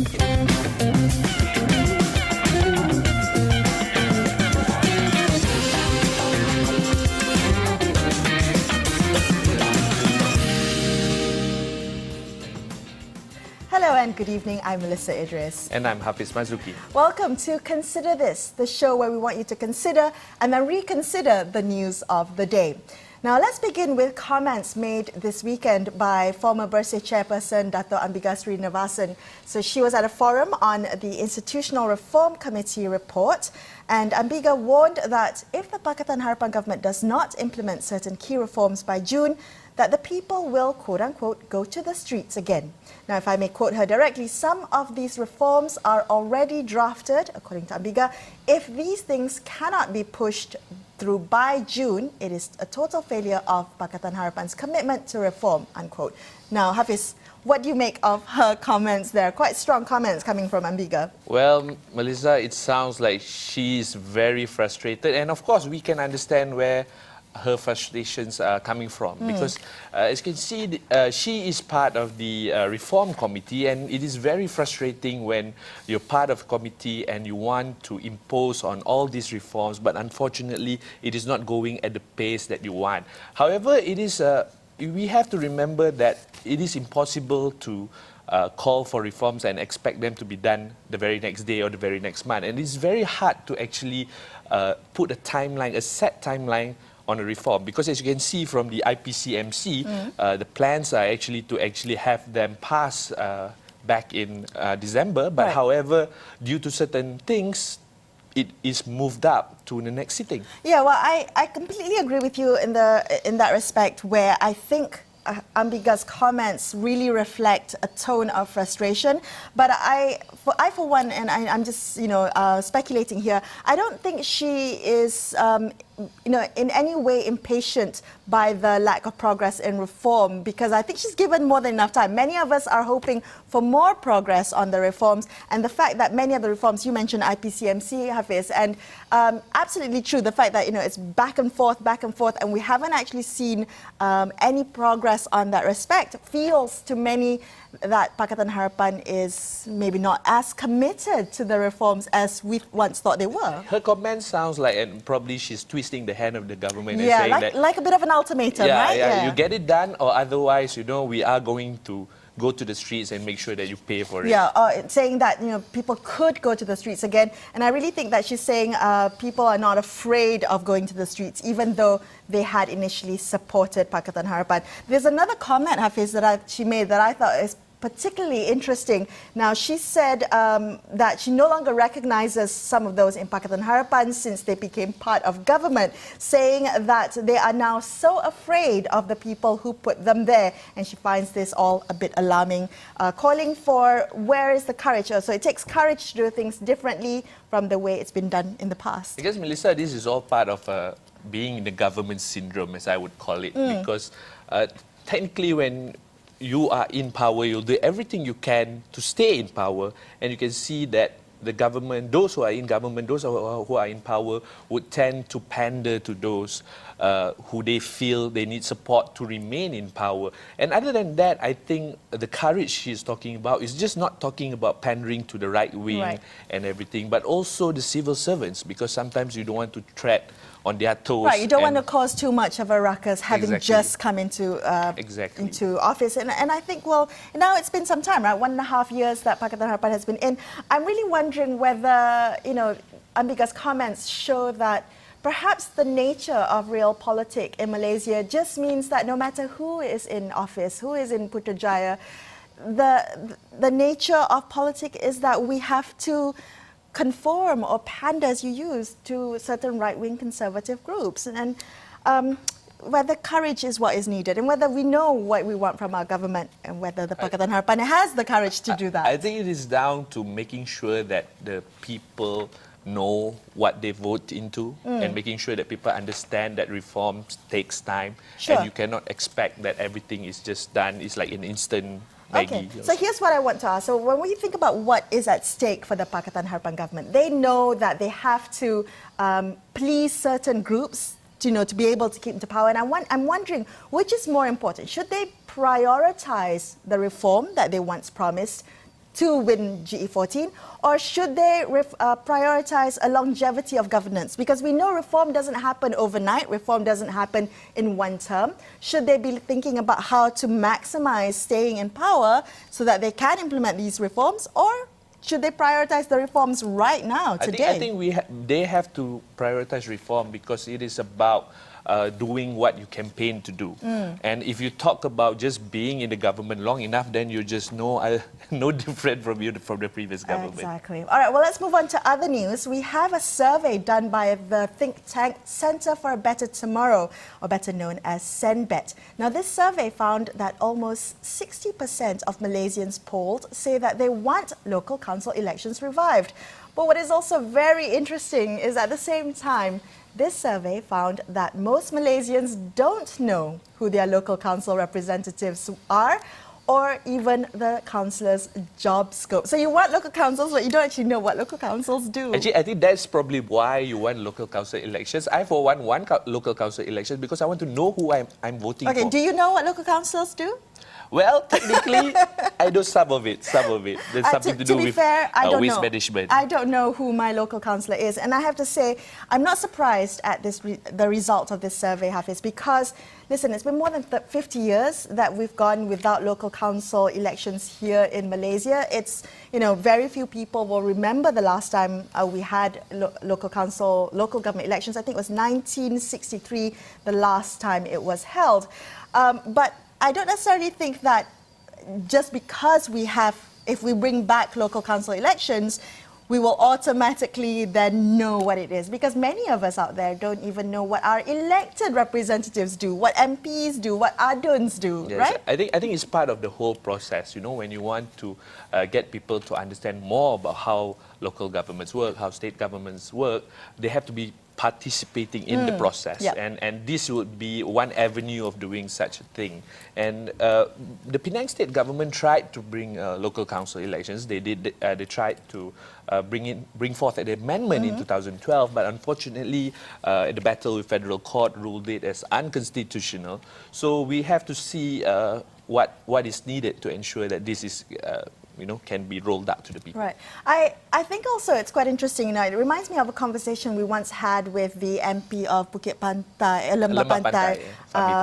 Hello and good evening, I'm Melisa Idris. And I'm Hafiz Marzukhi. Welcome to Consider This, the show where we want you to consider and then reconsider the news of the day. Now let's begin with comments made this weekend by former BERSIH Chairperson Datuk Ambiga Sreenevasan. So she was at a forum on the Institutional Reform Committee report, and Ambiga warned that if the Pakatan Harapan government does not implement certain key reforms by June, that the people will, quote-unquote, go to the streets again. Now, if I may quote her directly, some of these reforms are already drafted, according to Ambiga. If these things cannot be pushed through by June, it is a total failure of Pakatan Harapan's commitment to reform, unquote. Now, Hafiz, what do you make of her comments there? Quite strong comments coming from Ambiga. Well, Melisa, it sounds like she's very frustrated. And of course, we can understand where her frustrations are coming from, because as you can see, she is part of the reform committee, and it is very frustrating when you're part of a committee and you want to impose on all these reforms, but unfortunately it is not going at the pace that you want. However, it is we have to remember that it is impossible to call for reforms and expect them to be done the very next day or the very next month, and it's very hard to actually put a timeline, a set timeline on a reform, because as you can see from the IPCMC, the plans are actually to have them pass back in December, but however, due to certain things, it is moved up to the next sitting. Yeah, well, I completely agree with you in that respect, where I think Ambiga's comments really reflect a tone of frustration. But I for one, and I'm just speculating here, I don't think she is in any way impatient by the lack of progress in reform, because I think she's given more than enough time. Many of us are hoping for more progress on the reforms, and the fact that many of the reforms, you mentioned IPCMC, Hafiz, and absolutely true, the fact that it's back and forth, and we haven't actually seen any progress on that respect, feels to many that Pakatan Harapan is maybe not as committed to the reforms as we once thought they were. Her comment sounds like, and probably she's twisting the hand of the government and saying like a bit of an ultimatum, right? Yeah, you get it done, or otherwise, we are going to go to the streets and make sure that you pay for it. Yeah, saying that people could go to the streets again, and I really think that she's saying people are not afraid of going to the streets, even though they had initially supported Pakatan Harapan. There's another comment, Hafiz, that she made that I thought is particularly interesting. Now, she said that she no longer recognizes some of those in Pakatan Harapan since they became part of government, saying that they are now so afraid of the people who put them there, and she finds this all a bit alarming, calling for where is the courage? So it takes courage to do things differently from the way it's been done in the past. I guess, Melisa, this is all part of being in the government syndrome, as I would call it, because technically when you are in power, you'll do everything you can to stay in power, and you can see that the government, those who are in government, those who are in power, would tend to pander to those who they feel they need support to remain in power. And other than that, I think the courage she's talking about is just not talking about pandering to the right wing and everything, but also the civil servants, because sometimes you don't want to tread on their toes. Right, you don't want to cause too much of a ruckus having just come into office. And I think, well, now it's been some time, right? 1.5 years that Pakatan Harapan has been in. I'm really wondering whether, Ambiga's comments show that perhaps the nature of realpolitik in Malaysia just means that no matter who is in office, who is in Putrajaya, the nature of politics is that we have to conform or pander, as you use, to certain right-wing conservative groups. And whether courage is what is needed, and whether we know what we want from our government, and whether the Pakatan Harapan has the courage to do that. I think it is down to making sure that the people know what they vote into, and making sure that people understand that reforms takes time, and you cannot expect that everything is just done, it's like an instant Okay, so here's what I want to ask. So when we think about what is at stake for the Pakatan Harapan government, they know that they have to please certain groups to be able to keep into power. And I'm wondering, which is more important? Should they prioritize the reform that they once promised to win GE14, or should they prioritize a longevity of governance? Because we know reform doesn't happen overnight, reform doesn't happen in one term. Should they be thinking about how to maximize staying in power so that they can implement these reforms, or should they prioritize the reforms right now, today? I think they have to prioritize reform because it is about doing what you campaign to do. And if you talk about just being in the government long enough, then you just know no different from the previous government. Exactly. All right, well, let's move on to other news. We have a survey done by the think tank Centre for a Better Tomorrow, or better known as CENBET. Now, this survey found that almost 60% of Malaysians polled say that they want local council elections revived. But what is also very interesting is at the same time, this survey found that most Malaysians don't know who their local council representatives are, or even the councillors' job scope. So you want local councils, but you don't actually know what local councils do. Actually, I think that's probably why you want local council elections. I, for one, want local council elections because I want to know who I'm voting for. Okay, do you know what local councillors do? Well, technically, I know some of it. There's something to do with waste management. I don't know who my local councillor is. And I have to say, I'm not surprised at the result of this survey, Hafiz, because, listen, it's been more than 50 years that we've gone without local council elections here in Malaysia. It's, very few people will remember the last time we had local government elections. I think it was 1963, the last time it was held. But I don't necessarily think that just because if we bring back local council elections, we will automatically then know what it is. Because many of us out there don't even know what our elected representatives do, what MPs do, what ADUNs do, yes, right? I think it's part of the whole process. When you want to get people to understand more about how local governments work, how state governments work, they have to be participating in the process. Yep. And this would be one avenue of doing such a thing. And the Penang state government tried to bring local council elections. They tried to bring forth an amendment in 2012, but unfortunately the battle with federal court ruled it as unconstitutional. So we have to see what is needed to ensure that this is can be rolled out to the people. Right. I think also it's quite interesting. It reminds me of a conversation we once had with the MP of Bukit Pantai, Lembah Pantai,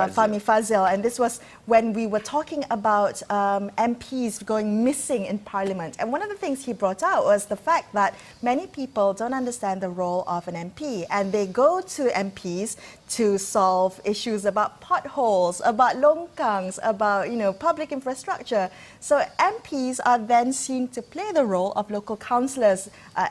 Fahmi Fazil, and this was when we were talking about MPs going missing in Parliament. And one of the things he brought out was the fact that many people don't understand the role of an MP, and they go to MPs to solve issues about potholes, about longkangs, about public infrastructure. So MPs are then seen to play the role of local councillors,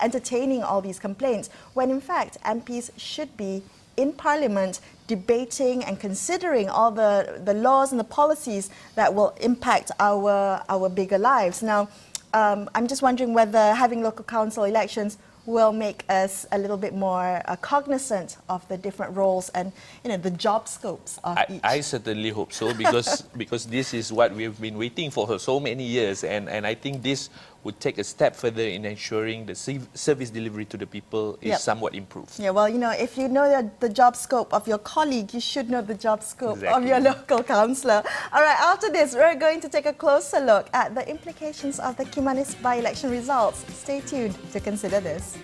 entertaining all these complaints, when in fact MPs should be in Parliament debating and considering all the laws and the policies that will impact our bigger lives. Now, I'm just wondering whether having local council elections will make us a little bit more cognizant of the different roles and the job scopes of each. I certainly hope so, because this is what we've been waiting for so many years, and I think this would take a step further in ensuring the service delivery to the people is somewhat improved. Yeah, well, if you know the job scope of your colleague, you should know the job scope of your local councillor. All right, after this, we're going to take a closer look at the implications of the Kimanis by-election results. Stay tuned to consider this.